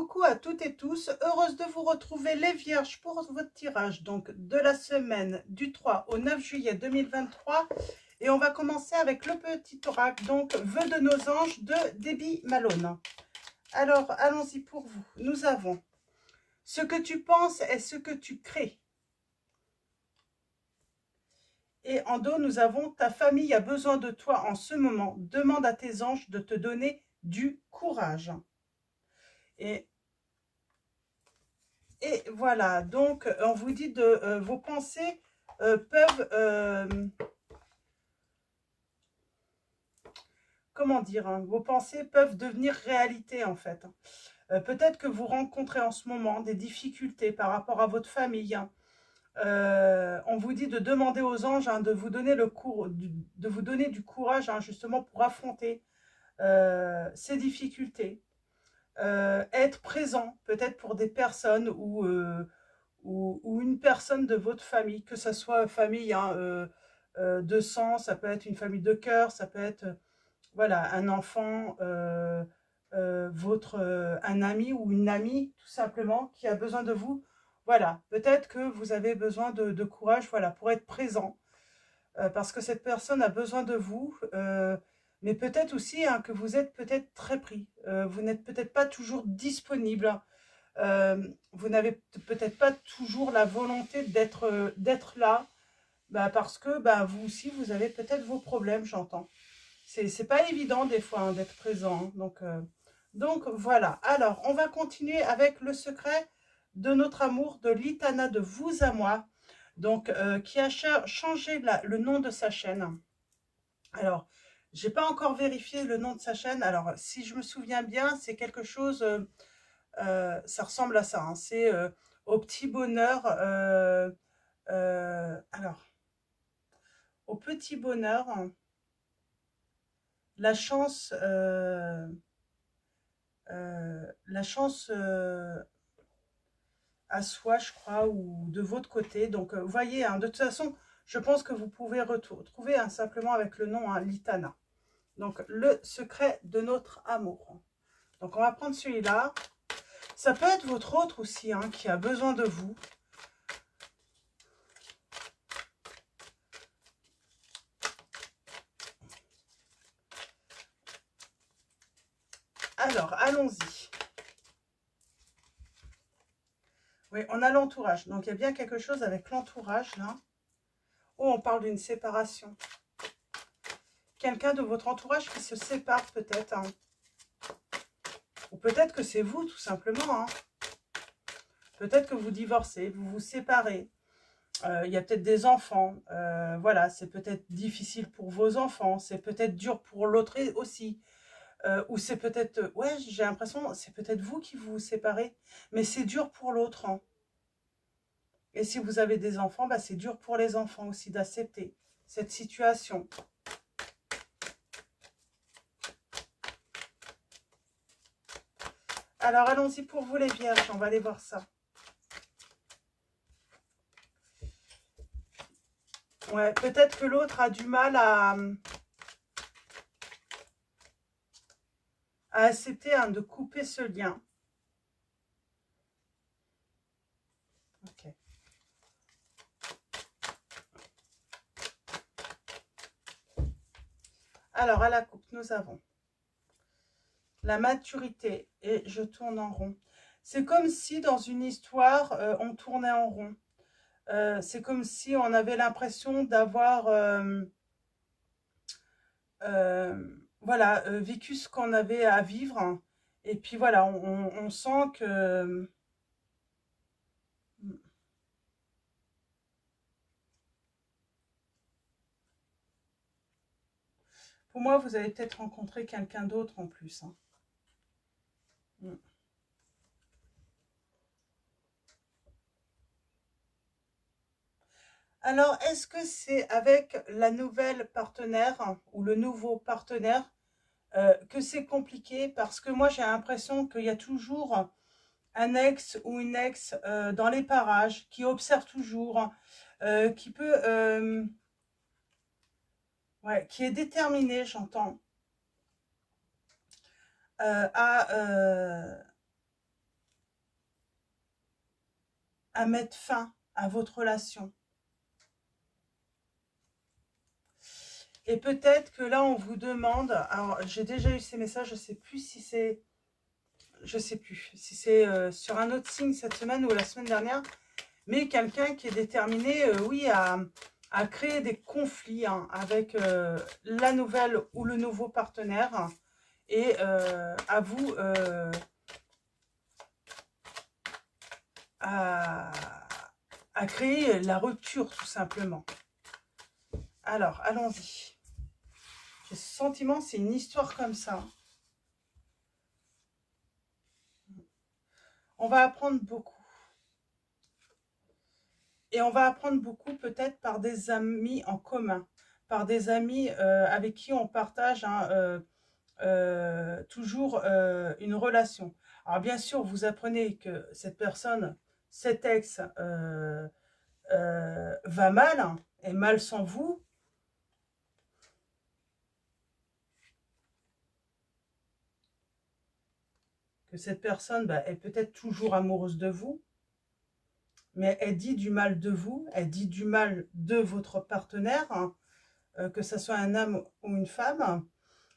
coucou à toutes et tous, heureuse de vous retrouver les vierges pour votre tirage donc de la semaine du 3 au 9 juillet 2023 et on va commencer avec le petit oracle, donc vœux de nos anges de Debbie Malone. Alors allons-y pour vous, nous avons ce que tu penses est ce que tu crées. Et en dos, nous avons ta famille a besoin de toi en ce moment. Demande à tes anges de te donner du courage. Et voilà, donc on vous dit de vos pensées peuvent, comment dire, hein, vos pensées peuvent devenir réalité en fait. Peut-être que vous rencontrez en ce moment des difficultés par rapport à votre famille. Hein. On vous dit de demander aux anges hein, de vous donner de vous donner du courage hein, justement pour affronter ces difficultés. Être présent peut-être pour des personnes ou une personne de votre famille, que ce soit famille hein, de sang, ça peut être une famille de cœur, ça peut être voilà, un enfant, un ami ou une amie tout simplement qui a besoin de vous. Voilà, peut-être que vous avez besoin de courage voilà, pour être présent parce que cette personne a besoin de vous. Mais peut-être aussi hein, que vous êtes peut-être très pris. Vous n'êtes peut-être pas toujours disponible. Vous n'avez peut-être pas toujours la volonté d'être là. Bah, parce que bah, vous aussi, vous avez peut-être vos problèmes, j'entends. C'est pas évident des fois hein, d'être présent. Hein. Donc voilà. Alors, on va continuer avec le secret de notre amour de l'Itana de vous à moi. Donc, qui a changé le nom de sa chaîne. Alors, j'ai pas encore vérifié le nom de sa chaîne. Alors, si je me souviens bien, c'est quelque chose, ça ressemble à ça. Hein. C'est au petit bonheur. Alors, au petit bonheur, la chance à soi, je crois, ou de votre côté. Donc, vous voyez, hein, de toute façon, je pense que vous pouvez retrouver hein, simplement avec le nom hein, Litana. Donc, le secret de notre amour. Donc, on va prendre celui-là. Ça peut être votre autre aussi, hein, qui a besoin de vous. Alors, allons-y. Oui, on a l'entourage. Donc, il y a bien quelque chose avec l'entourage, là. Oh, on parle d'une séparation. Quelqu'un de votre entourage qui se sépare, peut-être. Hein. Ou peut-être que c'est vous, tout simplement. Hein. Peut-être que vous divorcez, vous vous séparez. Il y a peut-être des enfants. Voilà, c'est peut-être difficile pour vos enfants. C'est peut-être dur pour l'autre aussi. Ou c'est peut-être... ouais, j'ai l'impression, c'est peut-être vous qui vous séparez. Mais c'est dur pour l'autre. Hein. Et si vous avez des enfants, bah, c'est dur pour les enfants aussi d'accepter cette situation. Alors, allons-y pour vous les vierges. On va aller voir ça. Ouais, peut-être que l'autre a du mal à accepter hein, de couper ce lien. Ok. Alors, à la coupe, nous avons la maturité et je tourne en rond. C'est comme si dans une histoire, on tournait en rond. C'est comme si on avait l'impression d'avoir voilà, vécu ce qu'on avait à vivre. Et puis voilà, on sent que... Pour moi, vous avez peut-être rencontré quelqu'un d'autre en plus. Hein. Alors, est-ce que c'est avec la nouvelle partenaire ou le nouveau partenaire que c'est compliqué? Parce que moi, j'ai l'impression qu'il y a toujours un ex ou une ex dans les parages qui observe toujours, qui peut... ouais, qui est déterminé, j'entends, à à mettre fin à votre relation. Et peut-être que là, on vous demande, alors j'ai déjà eu ces messages, je ne sais plus si c'est, sur un autre signe cette semaine ou la semaine dernière, mais quelqu'un qui est déterminé, oui, à créer des conflits hein, avec la nouvelle ou le nouveau partenaire et à vous à créer la rupture tout simplement. Alors, allons-y. J'ai ce sentiment, c'est une histoire comme ça. On va apprendre beaucoup. Et on va apprendre beaucoup peut-être par des amis en commun, par des amis avec qui on partage hein, toujours une relation. Alors bien sûr, vous apprenez que cette personne, cet ex, va mal, hein, est mal sans vous. Que cette personne bah, est peut-être toujours amoureuse de vous. Mais elle dit du mal de vous, elle dit du mal de votre partenaire, hein, que ce soit un homme ou une femme.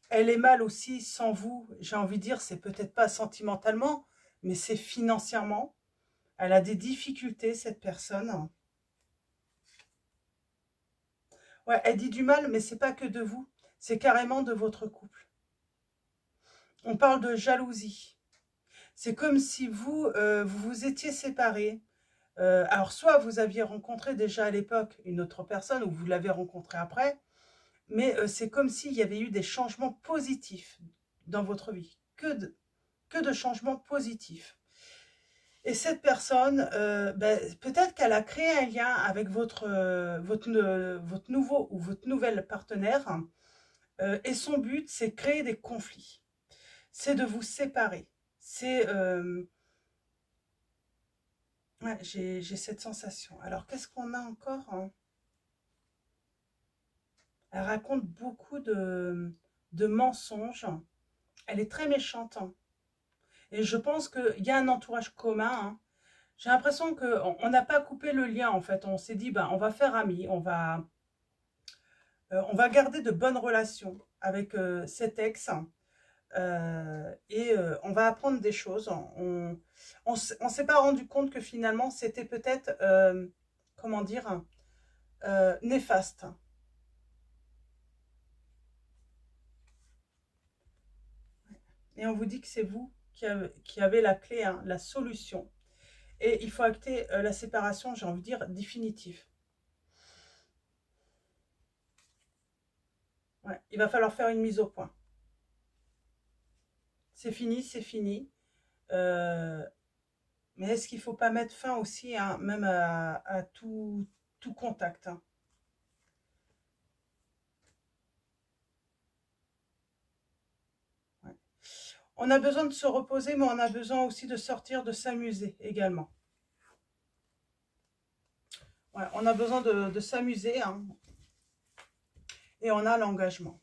Elle est mal aussi sans vous, j'ai envie de dire, c'est peut-être pas sentimentalement, mais c'est financièrement. Elle a des difficultés, cette personne. Ouais, elle dit du mal, mais c'est pas que de vous, c'est carrément de votre couple. On parle de jalousie. C'est comme si vous vous étiez séparés. Alors, soit vous aviez rencontré déjà à l'époque une autre personne, ou vous l'avez rencontrée après, mais c'est comme s'il y avait eu des changements positifs dans votre vie. Que de changements positifs. Et cette personne, ben, peut-être qu'elle a créé un lien avec votre nouveau ou votre nouvelle partenaire. Et son but, c'est de créer des conflits. C'est de vous séparer. C'est... ouais, j'ai cette sensation. Alors, qu'est-ce qu'on a encore hein? Elle raconte beaucoup de mensonges. Elle est très méchante. Hein. Et je pense qu'il y a un entourage commun. Hein. J'ai l'impression qu'on n'a pas coupé le lien, en fait. On s'est dit, ben, on va faire amis, on va garder de bonnes relations avec cet ex. Et on va apprendre des choses. On ne s'est pas rendu compte que finalement, c'était peut-être, comment dire, néfaste. Et on vous dit que c'est vous qui avez la clé, hein, la solution. Et il faut acter la séparation, j'ai envie de dire, définitive. Ouais, il va falloir faire une mise au point. C'est fini, c'est fini. Mais est-ce qu'il ne faut pas mettre fin aussi, hein, même à tout contact hein. Ouais. On a besoin de se reposer, mais on a besoin aussi de sortir, de s'amuser également. Ouais, on a besoin de s'amuser. Hein. Et on a l'engagement.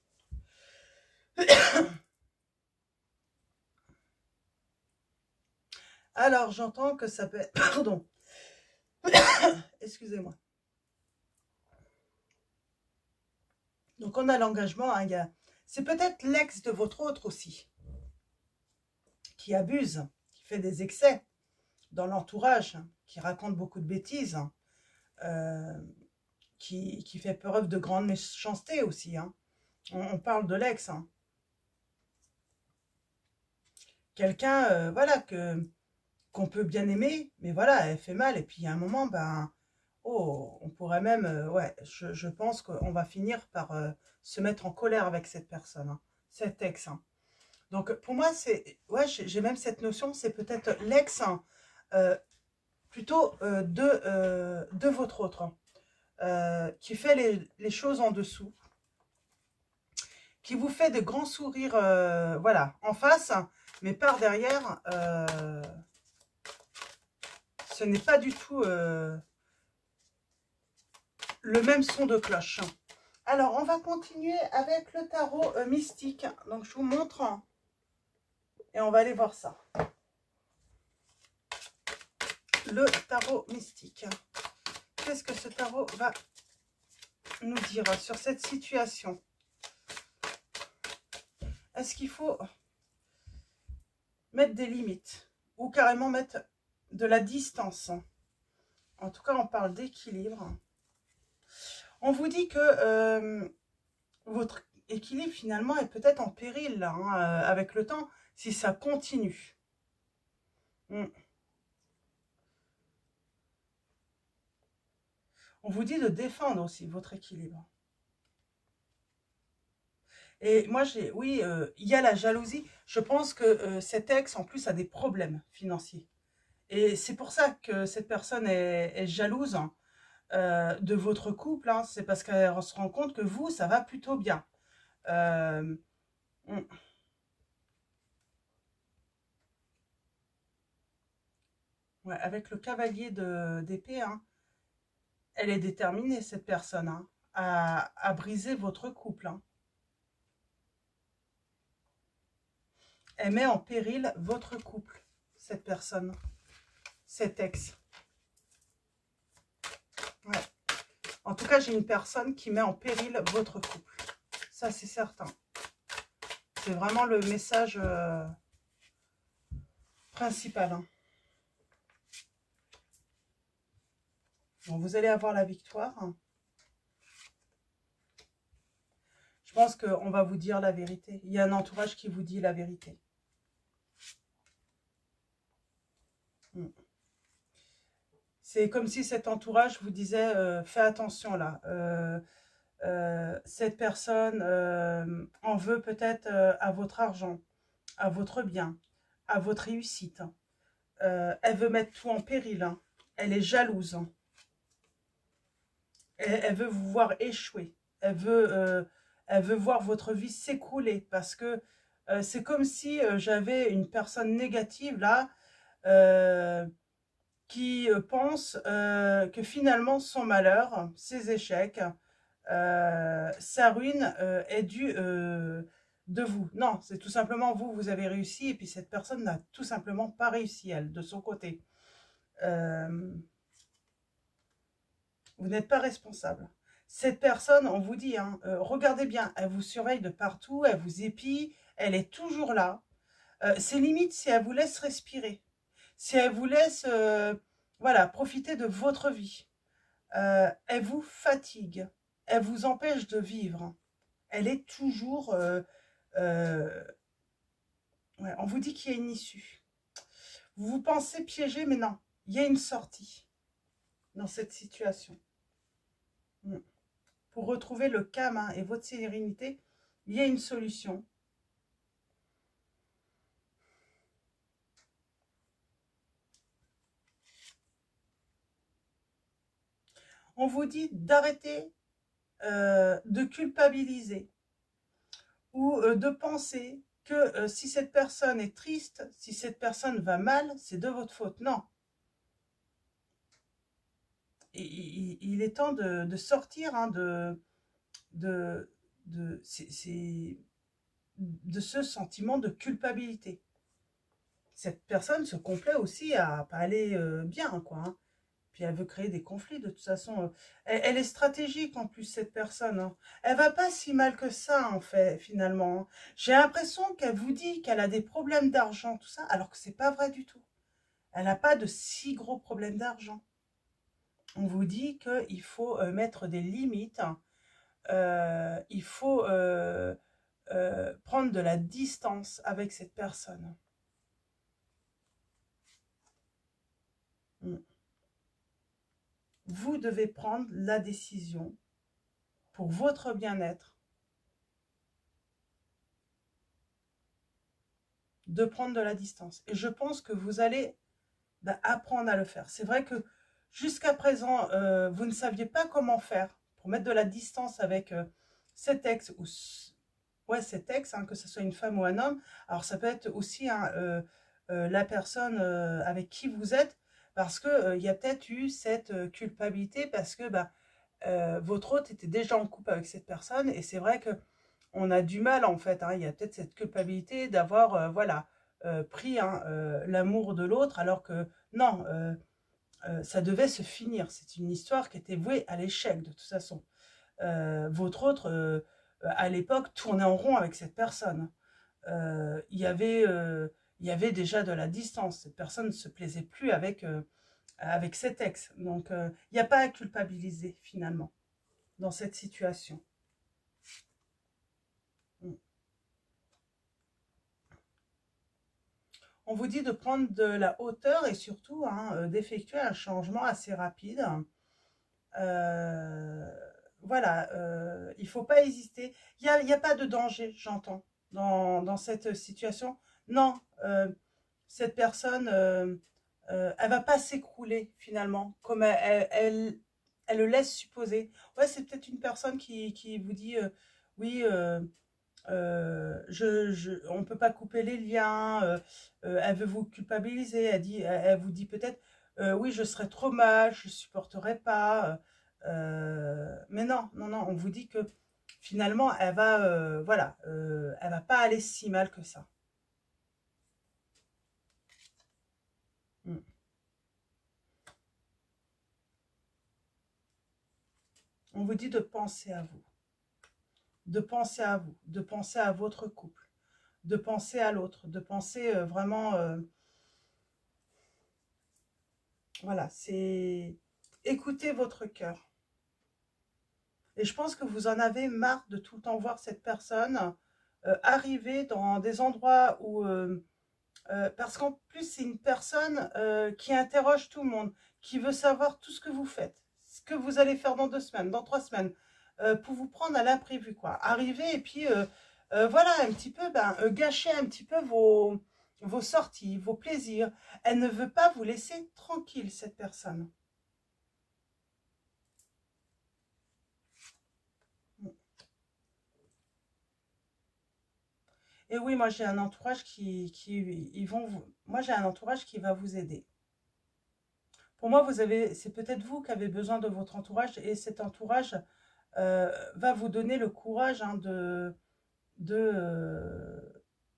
Alors, j'entends que ça peut être... Pardon. Excusez-moi. Donc, on a l'engagement. Hein, c'est peut-être l'ex de votre autre aussi. Qui abuse, qui fait des excès dans l'entourage, qui raconte beaucoup de bêtises, qui fait preuve de grande méchanceté aussi. Hein. On parle de l'ex. Hein. Quelqu'un, voilà, qu'on peut bien aimer, mais voilà, elle fait mal. Et puis, il y a un moment, ben, oh, on pourrait même, ouais, je pense qu'on va finir par se mettre en colère avec cette personne, hein, cet ex. Hein. Donc, pour moi, c'est, ouais, j'ai même cette notion, c'est peut-être l'ex, hein, plutôt de votre autre, qui fait les choses en dessous, qui vous fait de grands sourires, voilà, en face, mais par derrière, ce n'est pas du tout le même son de cloche. Alors, on va continuer avec le tarot mystique. Donc, je vous montre, hein, et on va aller voir ça. le tarot mystique. Qu'est-ce que ce tarot va nous dire sur cette situation? Est-ce qu'il faut mettre des limites ou carrément mettre de la distance? En tout cas, on parle d'équilibre. On vous dit que votre équilibre, finalement, est peut-être en péril, là, hein, avec le temps, si ça continue. On vous dit de défendre aussi votre équilibre. Et moi, oui, il y a la jalousie. Je pense que cet ex, en plus, a des problèmes financiers. Et c'est pour ça que cette personne est jalouse, hein, de votre couple. Hein. C'est parce qu'elle se rend compte que vous, ça va plutôt bien. Ouais, avec le cavalier d'épée, hein, elle est déterminée, cette personne, hein, à briser votre couple. Hein. Elle met en péril votre couple, cette personne, cet ex. Ouais. En tout cas, j'ai une personne qui met en péril votre couple. Ça, c'est certain. C'est vraiment le message principal. Hein. Bon, vous allez avoir la victoire. Je pense qu'on va vous dire la vérité. Il y a un entourage qui vous dit la vérité. C'est comme si cet entourage vous disait fais attention là. Cette personne en veut peut-être à votre argent, à votre bien, à votre réussite. Elle veut mettre tout en péril. Hein. Elle est jalouse. Hein. Elle veut vous voir échouer. Elle veut voir votre vie s'écrouler parce que c'est comme si j'avais une personne négative là qui pense que finalement son malheur, ses échecs, sa ruine est due de vous. Non, c'est tout simplement vous, vous avez réussi et puis cette personne n'a tout simplement pas réussi, elle, de son côté. Vous n'êtes pas responsable. Cette personne, on vous dit, hein, regardez bien, elle vous surveille de partout, elle vous épie, elle est toujours là. C'est limite si elle vous laisse respirer, si elle vous laisse voilà, profiter de votre vie. Elle vous fatigue, elle vous empêche de vivre. Elle est toujours... ouais, on vous dit qu'il y a une issue. Vous pensez piéger, mais non, il y a une sortie dans cette situation. Pour retrouver le calme hein, et votre sérénité, il y a une solution. On vous dit d'arrêter de culpabiliser ou de penser que si cette personne est triste, si cette personne va mal, c'est de votre faute. Non. Il est temps de sortir hein, de ce sentiment de culpabilité. Cette personne se complaît aussi à pas aller bien, quoi. Hein. Puis elle veut créer des conflits, de toute façon. Elle est stratégique, en plus, cette personne. Hein. Elle va pas si mal que ça, en fait, finalement. Hein. J'ai l'impression qu'elle vous dit qu'elle a des problèmes d'argent, tout ça, alors que c'est pas vrai du tout. Elle n'a pas de si gros problèmes d'argent. On vous dit qu'il faut mettre des limites. Il faut prendre de la distance avec cette personne. Vous devez prendre la décision pour votre bien-être de prendre de la distance. Et je pense que vous allez apprendre à le faire. C'est vrai que jusqu'à présent, vous ne saviez pas comment faire pour mettre de la distance avec cet ex ou cet ex, hein, que ce soit une femme ou un homme. Alors ça peut être aussi hein, la personne avec qui vous êtes, parce que il y a peut-être eu cette culpabilité parce que votre hôte était déjà en couple avec cette personne et c'est vrai que on a du mal en fait. Hein, il y a peut-être cette culpabilité d'avoir voilà pris hein, l'amour de l'autre alors que non. ça devait se finir. C'est une histoire qui était vouée à l'échec de toute façon. Votre autre, à l'époque, tournait en rond avec cette personne. Il y avait déjà de la distance. Cette personne ne se plaisait plus avec cet ex. Donc, il n'y a pas à culpabiliser finalement dans cette situation. On vous dit de prendre de la hauteur et surtout d'effectuer un changement assez rapide. Voilà, il ne faut pas hésiter. Il n'y a pas de danger, j'entends, dans cette situation. Non, cette personne, elle va pas s'écrouler finalement, comme elle le laisse supposer. Ouais, c'est peut-être une personne qui vous dit, oui, on ne peut pas couper les liens, elle veut vous culpabiliser, elle vous dit peut-être, oui, je serais trop mal, je ne supporterai pas. Mais non, non, non, on vous dit que finalement, elle va, voilà, elle va pas aller si mal que ça. Mm. On vous dit de penser à vous, de penser à vous, de penser à votre couple, de penser à l'autre, de penser vraiment, voilà, c'est écoutez votre cœur. Et je pense que vous en avez marre de tout le temps voir cette personne arriver dans des endroits où... parce qu'en plus, c'est une personne qui interroge tout le monde, qui veut savoir tout ce que vous faites, ce que vous allez faire dans 2 semaines, dans 3 semaines, pour vous prendre à l'imprévu, quoi. Arriver et puis, voilà, un petit peu, gâcher un petit peu vos sorties, vos plaisirs. Elle ne veut pas vous laisser tranquille, cette personne. Et oui, moi j'ai un entourage moi j'ai un entourage qui va vous aider. Pour moi, c'est peut-être vous qui avez besoin de votre entourage et cet entourage va vous donner le courage de,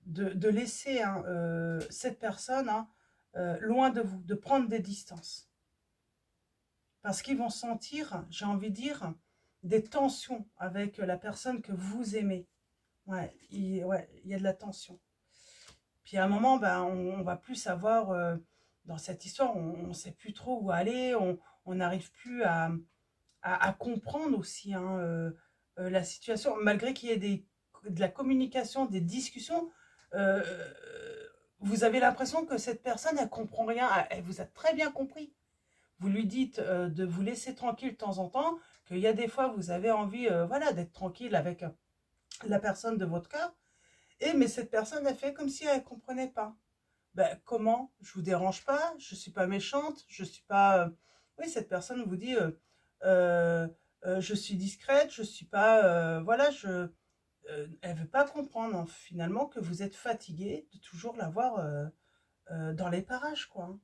de laisser cette personne loin de vous, de prendre des distances. Parce qu'ils vont sentir, j'ai envie de dire, des tensions avec la personne que vous aimez. Ouais, il y a de la tension. Puis à un moment, on va plus savoir, dans cette histoire, on ne sait plus trop où aller, on n'arrive plus à comprendre aussi la situation, malgré qu'il y ait de la communication, des discussions, euh, vous avez l'impression que cette personne, elle comprend rien, elle vous a très bien compris. Vous lui dites de vous laisser tranquille de temps en temps, qu'il y a des fois, vous avez envie voilà, d'être tranquille avec la personne de votre cœur, mais cette personne, elle fait comme si elle ne comprenait pas. Ben, comment? Je vous dérange pas, je suis pas méchante, je suis pas... Oui, cette personne vous dit, je suis discrète, je suis pas... voilà, elle veut pas comprendre finalement que vous êtes fatigué de toujours l'avoir dans les parages, quoi.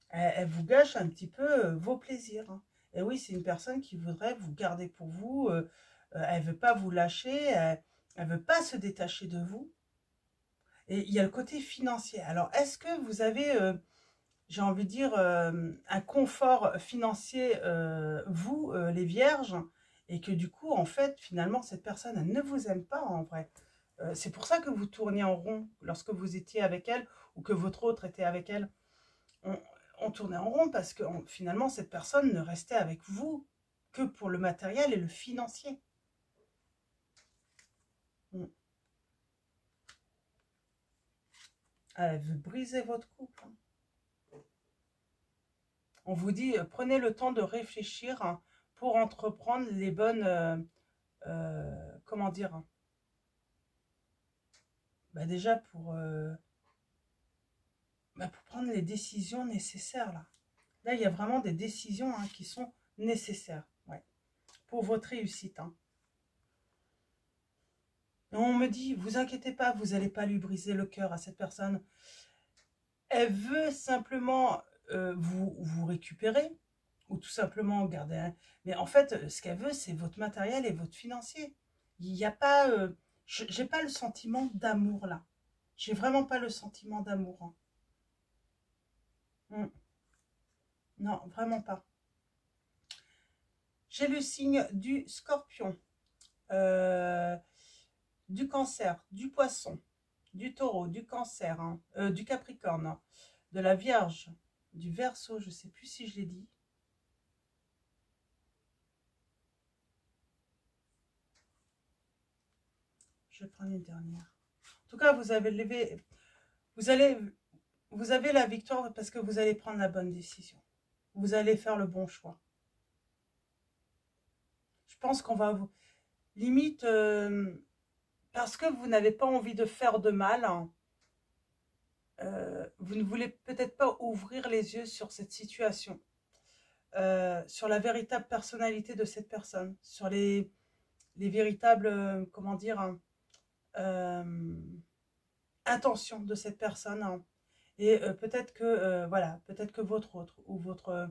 Elle vous gâche un petit peu vos plaisirs. Et oui, c'est une personne qui voudrait vous garder pour vous, elle veut pas vous lâcher, elle veut pas se détacher de vous. Et il y a le côté financier. Alors, est-ce que vous avez, j'ai envie de dire, un confort financier, vous, les vierges, et que du coup, en fait, finalement, cette personne, elle ne vous aime pas en vrai. C'est pour ça que vous tourniez en rond lorsque vous étiez avec elle ou que votre autre était avec elle. On, on tournait en rond parce que finalement, cette personne ne restait avec vous que pour le matériel et le financier. Mm. Elle veut briser votre couple. On vous dit, prenez le temps de réfléchir pour entreprendre les bonnes, comment dire, déjà pour prendre les décisions nécessaires là. Là, il y a vraiment des décisions qui sont nécessaires, ouais, pour votre réussite. Et on me dit, vous inquiétez pas, vous n'allez pas lui briser le cœur à cette personne. Elle veut simplement vous récupérer ou tout simplement garder un... Mais en fait, ce qu'elle veut, c'est votre matériel et votre financier. Il n'y a pas... j'ai pas le sentiment d'amour là. J'ai vraiment pas le sentiment d'amour. Mm. Non, vraiment pas. J'ai le signe du Scorpion, du Cancer, du Poisson, du Taureau, du Cancer, hein, du Capricorne, hein, de la Vierge, du Verseau, je ne sais plus si je l'ai dit. Je vais prendre une dernière. En tout cas, vous avez levé, vous avez la victoire parce que vous allez prendre la bonne décision. Vous allez faire le bon choix. Je pense qu'on va vous... Limite, parce que vous n'avez pas envie de faire de mal, hein, vous ne voulez peut-être pas ouvrir les yeux sur cette situation, sur la véritable personnalité de cette personne, sur les véritables, comment dire, hein, intentions de cette personne, hein. Et peut-être que, voilà, peut-être que votre autre, ou votre...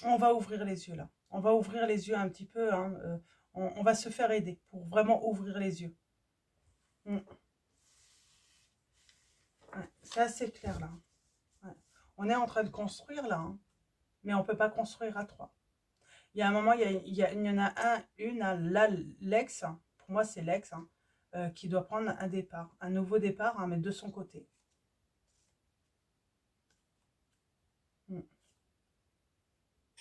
on va ouvrir les yeux là. On va ouvrir les yeux un petit peu, hein, on va se faire aider pour vraiment ouvrir les yeux. Mm. Ouais, c'est assez clair là. Ouais. On est en train de construire là, hein, mais on ne peut pas construire à trois. Il y a un moment, il y en a l'ex, pour moi c'est l'ex, hein, qui doit prendre un départ, un nouveau départ, hein, mais de son côté. Mm.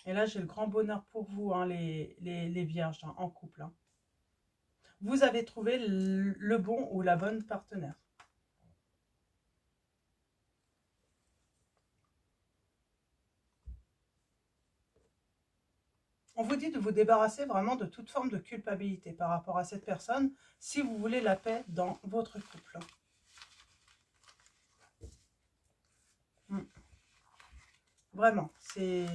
Et là, j'ai le grand bonheur pour vous, hein, les vierges, hein, en couple. Hein. Vous avez trouvé le bon ou la bonne partenaire. On vous dit de vous débarrasser vraiment de toute forme de culpabilité par rapport à cette personne si vous voulez la paix dans votre couple. Mm. Vraiment, c'est...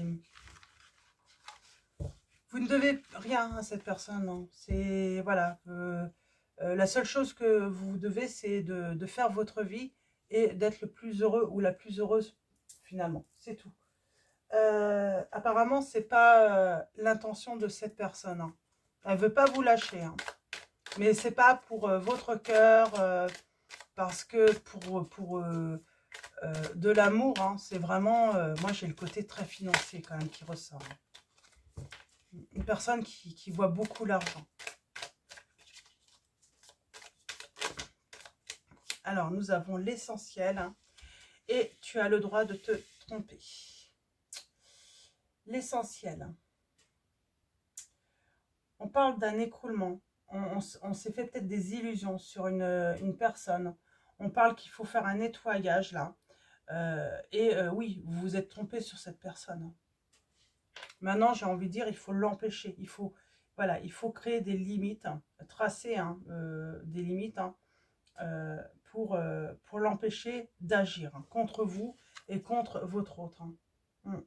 Vous ne devez rien à cette personne, non. C'est... Voilà. La seule chose que vous devez, c'est de faire votre vie et d'être le plus heureux ou la plus heureuse, finalement. C'est tout. Apparemment, c'est pas l'intention de cette personne. Hein. Elle veut pas vous lâcher. Hein. Mais c'est pas pour votre cœur, parce que pour de l'amour, hein, c'est vraiment... moi, j'ai le côté très financier quand même qui ressort. Hein. Une personne qui voit beaucoup l'argent. Alors, nous avons l'essentiel. Hein, et tu as le droit de te tromper. L'essentiel. On parle d'un écroulement. On s'est fait peut-être des illusions sur une personne. On parle qu'il faut faire un nettoyage là. Oui, vous vous êtes trompé sur cette personne. Maintenant, j'ai envie de dire, il faut l'empêcher. Il faut, voilà, il faut créer des limites, hein, tracer hein, des limites hein, pour l'empêcher d'agir hein, contre vous et contre votre autre. Hein.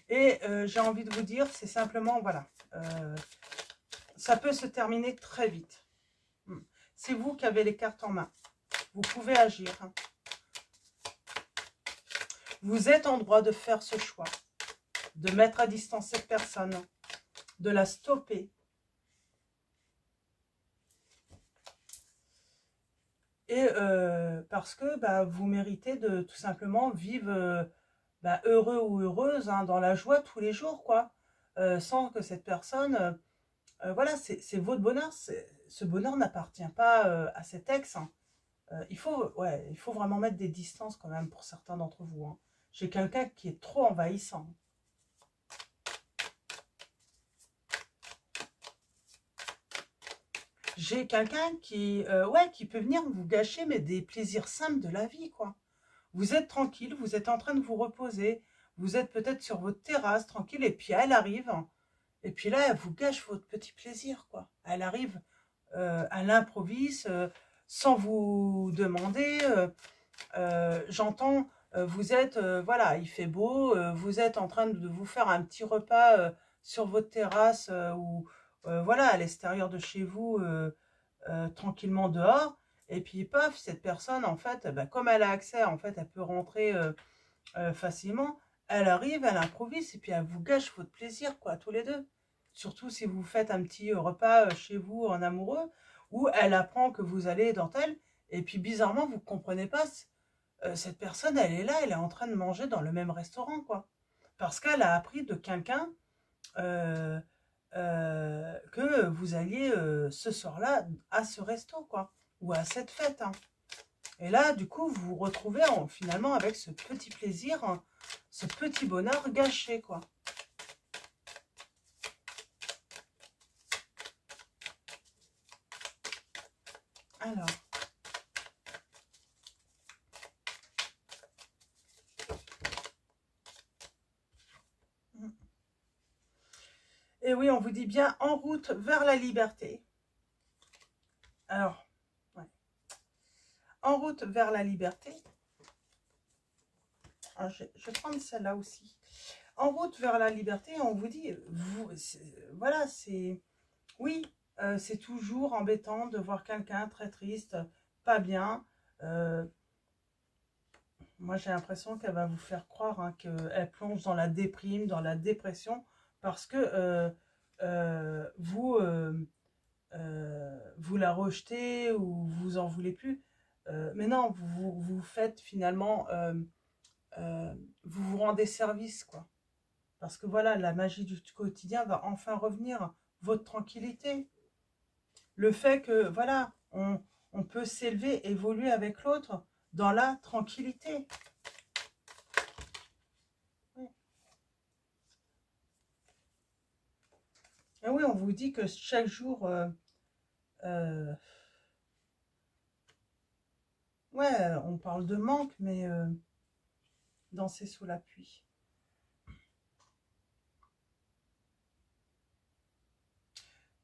Et j'ai envie de vous dire, c'est simplement, voilà, ça peut se terminer très vite. C'est vous qui avez les cartes en main. Vous pouvez agir. Hein. Vous êtes en droit de faire ce choix, de mettre à distance cette personne, de la stopper. Et parce que bah, vous méritez de tout simplement vivre bah, heureux ou heureuse hein, dans la joie tous les jours, quoi. Sans que cette personne... voilà, c'est votre bonheur. Ce bonheur n'appartient pas à cet ex. Hein. Il faut vraiment mettre des distances quand même pour certains d'entre vous. Hein. J'ai quelqu'un qui est trop envahissant. J'ai quelqu'un qui peut venir vous gâcher mais des plaisirs simples de la vie, quoi. Vous êtes tranquille, vous êtes en train de vous reposer, vous êtes peut-être sur votre terrasse tranquille et puis elle arrive et puis là elle vous gâche votre petit plaisir, quoi. Elle arrive à l'improviste sans vous demander. J'entends, vous êtes, voilà, il fait beau, vous êtes en train de vous faire un petit repas sur votre terrasse ou voilà, à l'extérieur de chez vous, tranquillement dehors. Et puis, paf, cette personne, en fait, bah, comme elle a accès, en fait, elle peut rentrer facilement. Elle arrive, elle improvise, et puis elle vous gâche votre plaisir, quoi, tous les deux. Surtout si vous faites un petit repas chez vous en amoureux, où elle apprend que vous allez dans tel, et puis bizarrement, vous ne comprenez pas cette personne, elle est là, elle est en train de manger dans le même restaurant, quoi. Parce qu'elle a appris de quelqu'un euh, que vous alliez ce soir-là à ce resto, quoi. Ou à cette fête, hein. Et là, du coup, vous vous retrouvez finalement avec ce petit plaisir, hein, ce petit bonheur gâché, quoi. Alors. Et oui, on vous dit bien en route vers la liberté. Alors, ouais. En route vers la liberté. Alors, je vais prendre celle-là aussi. En route vers la liberté, on vous dit, voilà, c'est... Oui, c'est toujours embêtant de voir quelqu'un très triste, pas bien. Moi, j'ai l'impression qu'elle va vous faire croire hein, qu'elle plonge dans la déprime, dans la dépression, parce que vous la rejetez ou vous en voulez plus. Mais non, vous faites finalement, vous vous rendez service, quoi. Parce que voilà, la magie du quotidien va enfin revenir, votre tranquillité. Le fait que, voilà, on peut s'élever, évoluer avec l'autre dans la tranquillité. Oui. Et oui, on vous dit que chaque jour, ouais, on parle de manque, mais danser sous la pluie.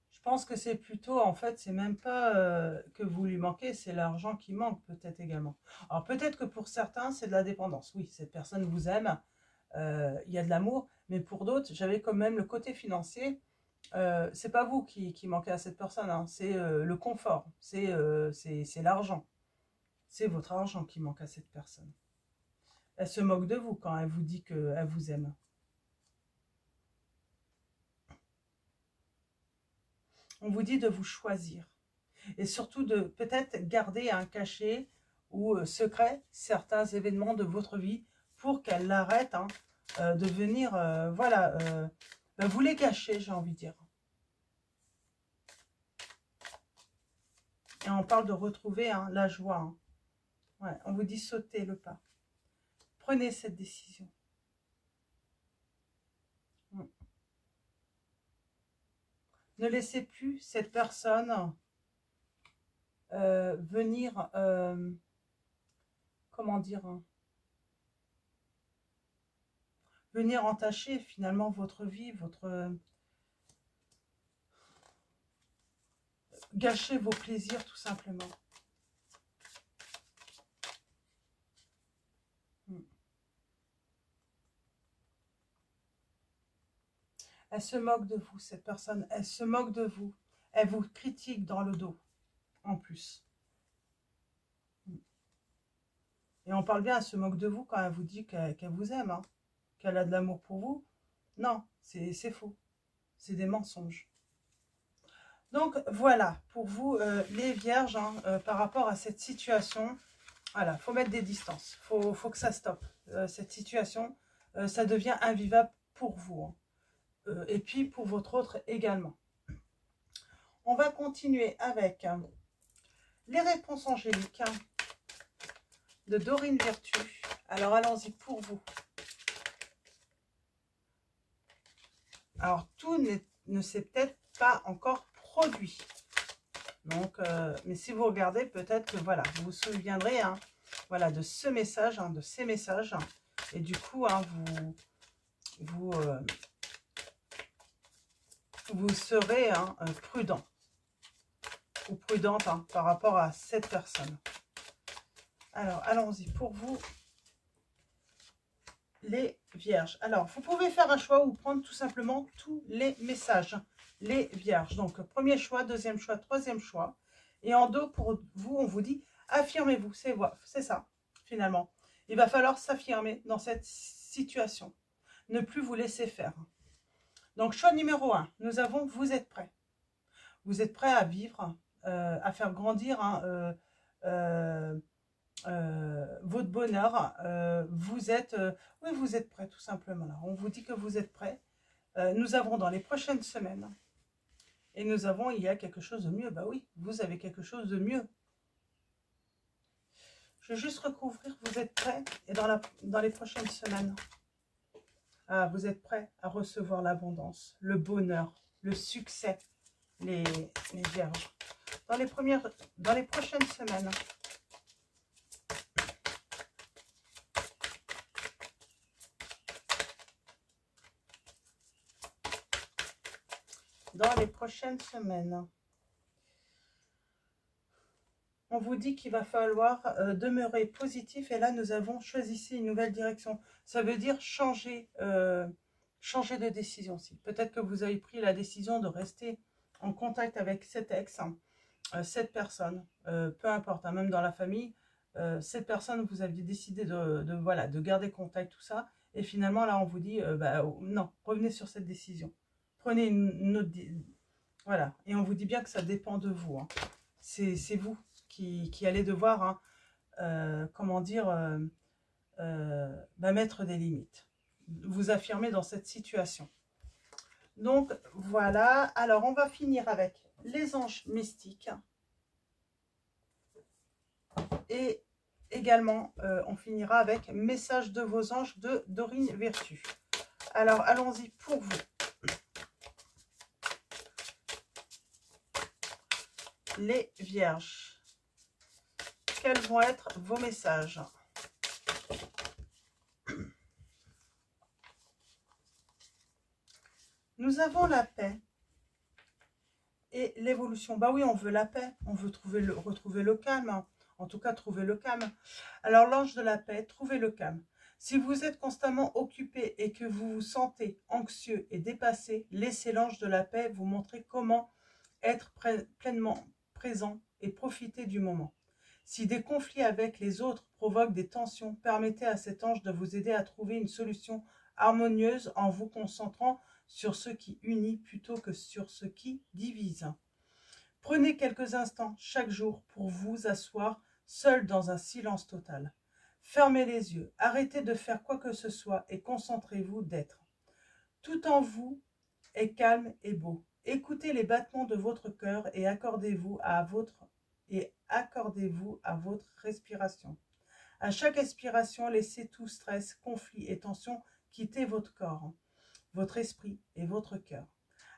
Je pense que c'est plutôt, en fait, c'est même pas que vous lui manquez, c'est l'argent qui manque peut-être également. Alors peut-être que pour certains, c'est de la dépendance. Oui, cette personne vous aime, il y a de l'amour, mais pour d'autres, j'avais quand même le côté financier. C'est pas vous qui manquez à cette personne, hein, c'est le confort, c'est l'argent. C'est votre argent qui manque à cette personne. Elle se moque de vous quand elle vous dit qu'elle vous aime. On vous dit de vous choisir. Et surtout de peut-être garder un cachet ou secret certains événements de votre vie pour qu'elle arrête hein, de venir, voilà, ben vous les cacher, j'ai envie de dire. Et on parle de retrouver hein, la joie. Hein. Ouais, on vous dit sauter le pas. Prenez cette décision. Ne laissez plus cette personne venir, comment dire, hein, venir entacher finalement votre vie, gâcher vos plaisirs tout simplement. Elle se moque de vous, cette personne. Elle se moque de vous. Elle vous critique dans le dos, en plus. Et on parle bien, elle se moque de vous quand elle vous dit qu'elle vous aime, hein, qu'elle a de l'amour pour vous. Non, c'est faux. C'est des mensonges. Donc, voilà, pour vous, les vierges, hein, par rapport à cette situation, voilà, il faut mettre des distances. Il faut que ça stoppe. Cette situation, ça devient invivable pour vous. Hein. Et puis pour votre autre également. On va continuer avec les réponses angéliques de Dorine Virtue. Alors allons-y pour vous. Alors tout ne s'est peut-être pas encore produit. Donc, mais si vous regardez, peut-être que voilà, vous vous souviendrez hein, voilà, de ce message, hein, de ces messages. Hein, et du coup, hein, vous serez hein, prudent ou prudente hein, par rapport à cette personne. Alors, allons-y pour vous, les vierges. Alors, vous pouvez faire un choix ou prendre tout simplement tous les messages, les vierges. Donc, premier choix, deuxième choix, troisième choix. Et en dos, pour vous, on vous dit, affirmez-vous. C'est ça, finalement. Il va falloir s'affirmer dans cette situation. Ne plus vous laisser faire. Donc, choix numéro 1, nous avons, vous êtes prêts. Vous êtes prêts à vivre, à faire grandir hein, votre bonheur. Vous êtes, oui, vous êtes prêt tout simplement. Là. On vous dit que vous êtes prêt. Nous avons dans les prochaines semaines, et nous avons, il y a quelque chose de mieux. Bah oui, vous avez quelque chose de mieux. Je vais juste recouvrir, vous êtes prêts, et dans les prochaines semaines, vous êtes prêts à recevoir l'abondance, le bonheur, le succès, les vierges. Dans les prochaines semaines, on vous dit qu'il va falloir demeurer positif. Et là, nous avons choisi une nouvelle direction. Ça veut dire changer de décision. Peut-être que vous avez pris la décision de rester en contact avec cet ex, cette personne, peu importe, même dans la famille, cette personne, vous aviez décidé de garder contact, tout ça. Et finalement, là, on vous dit, non, revenez sur cette décision. Prenez une autre... Voilà. Et on vous dit bien que ça dépend de vous. Hein. C'est vous qui allez devoir, comment dire, mettre des limites. Vous affirmer dans cette situation. Donc, voilà. Alors, on va finir avec les anges mystiques. Et également, on finira avec message de vos anges de Dorine Vertu. Alors, allons-y pour vous. Les vierges. Quels vont être vos messages? Nous avons la paix et l'évolution. Bah oui, on veut la paix, on veut retrouver le calme, hein. En tout cas, trouver le calme. Alors, l'ange de la paix, trouvez le calme. Si vous êtes constamment occupé et que vous vous sentez anxieux et dépassé, laissez l'ange de la paix vous montrer comment être pleinement présent et profiter du moment. Si des conflits avec les autres provoquent des tensions, permettez à cet ange de vous aider à trouver une solution harmonieuse en vous concentrant sur ce qui unit plutôt que sur ce qui divise. Prenez quelques instants chaque jour pour vous asseoir seul dans un silence total. Fermez les yeux, arrêtez de faire quoi que ce soit et concentrez-vous d'être. Tout en vous est calme et beau. Écoutez les battements de votre cœur et accordez-vous à votre respiration. À chaque expiration, laissez tout stress, conflit et tension quitter votre corps, votre esprit et votre cœur.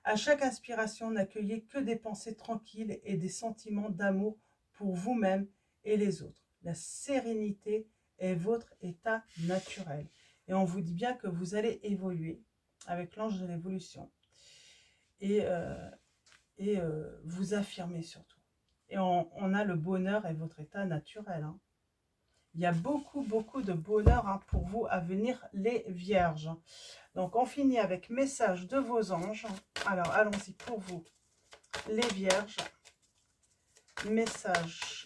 À chaque inspiration, n'accueillez que des pensées tranquilles et des sentiments d'amour pour vous-même et les autres. La sérénité est votre état naturel. Et on vous dit bien que vous allez évoluer avec l'ange de l'évolution. Et vous affirmer surtout. Et on a le bonheur et votre état naturel. Hein. Il y a beaucoup de bonheur pour vous à venir, les vierges. Donc, on finit avec message de vos anges. Alors, allons-y pour vous, les vierges. Message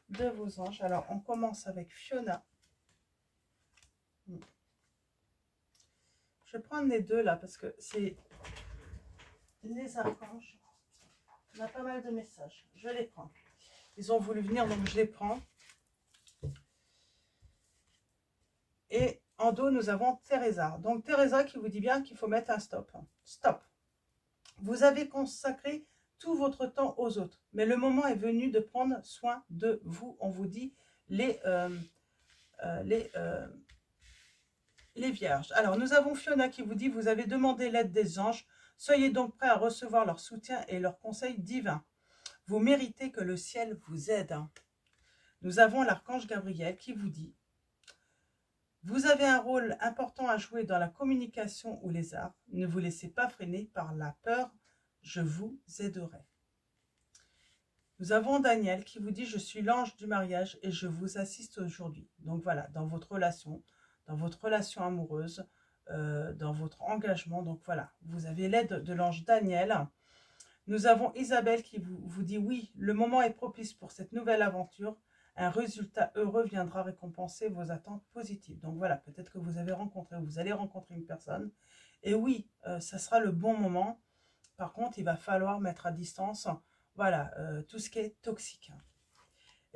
de vos anges. Alors, on commence avec Fiona. Je vais prendre les deux là parce que c'est les archanges. On a pas mal de messages. Je les prends. Ils ont voulu venir, donc je les prends. Et en dos, nous avons Teresa. Donc, Teresa qui vous dit bien qu'il faut mettre un stop. Stop. Vous avez consacré tout votre temps aux autres. Mais le moment est venu de prendre soin de vous. On vous dit les vierges. Alors, nous avons Fiona qui vous dit, vous avez demandé l'aide des anges. Soyez donc prêts à recevoir leur soutien et leurs conseils divins. Vous méritez que le ciel vous aide. Nous avons l'archange Gabriel qui vous dit, vous avez un rôle important à jouer dans la communication ou les arts. Ne vous laissez pas freiner par la peur. Je vous aiderai. Nous avons Daniel qui vous dit, je suis l'ange du mariage et je vous assiste aujourd'hui. Donc voilà, dans votre relation amoureuse, dans votre engagement. Donc voilà, vous avez l'aide de l'ange Daniel. Nous avons Isabelle qui vous dit, oui, le moment est propice pour cette nouvelle aventure. Un résultat heureux viendra récompenser vos attentes positives. Donc voilà, peut-être que vous allez rencontrer une personne. Et oui, ça sera le bon moment. Par contre, il va falloir mettre à distance, voilà, tout ce qui est toxique.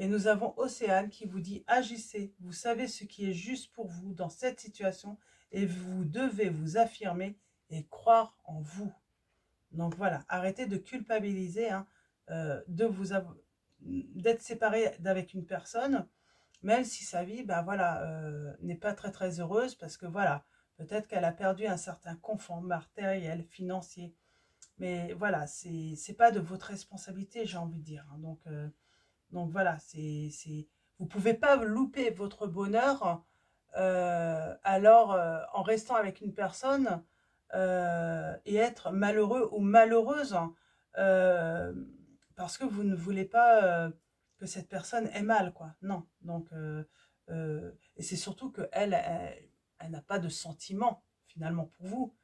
Et nous avons Océane qui vous dit, agissez, vous savez ce qui est juste pour vous dans cette situation et vous devez vous affirmer et croire en vous. Donc voilà, arrêtez de culpabiliser, hein, d'être séparé d'avec une personne, même si sa vie, ben voilà, n'est pas très très heureuse, parce que voilà, peut-être qu'elle a perdu un certain confort matériel, financier, mais voilà, c'est pas de votre responsabilité, j'ai envie de dire, hein. Donc voilà, vous pouvez pas louper votre bonheur, alors en restant avec une personne et être malheureux ou malheureuse, euh, parce que vous ne voulez pas que cette personne ait mal, quoi. Non. Donc, et c'est surtout que elle n'a pas de sentiment finalement pour vous.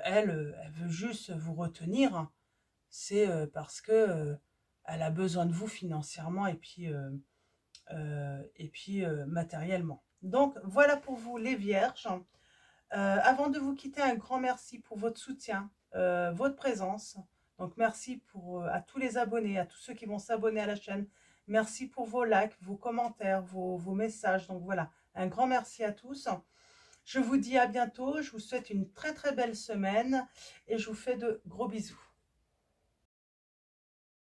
Elle veut juste vous retenir. C'est parce que elle a besoin de vous financièrement et puis matériellement. Donc voilà pour vous les vierges. Avant de vous quitter, un grand merci pour votre soutien, votre présence. Donc merci à tous les abonnés, à tous ceux qui vont s'abonner à la chaîne. Merci pour vos likes, vos commentaires, vos messages. Donc voilà, un grand merci à tous. Je vous dis à bientôt. Je vous souhaite une très très belle semaine et je vous fais de gros bisous.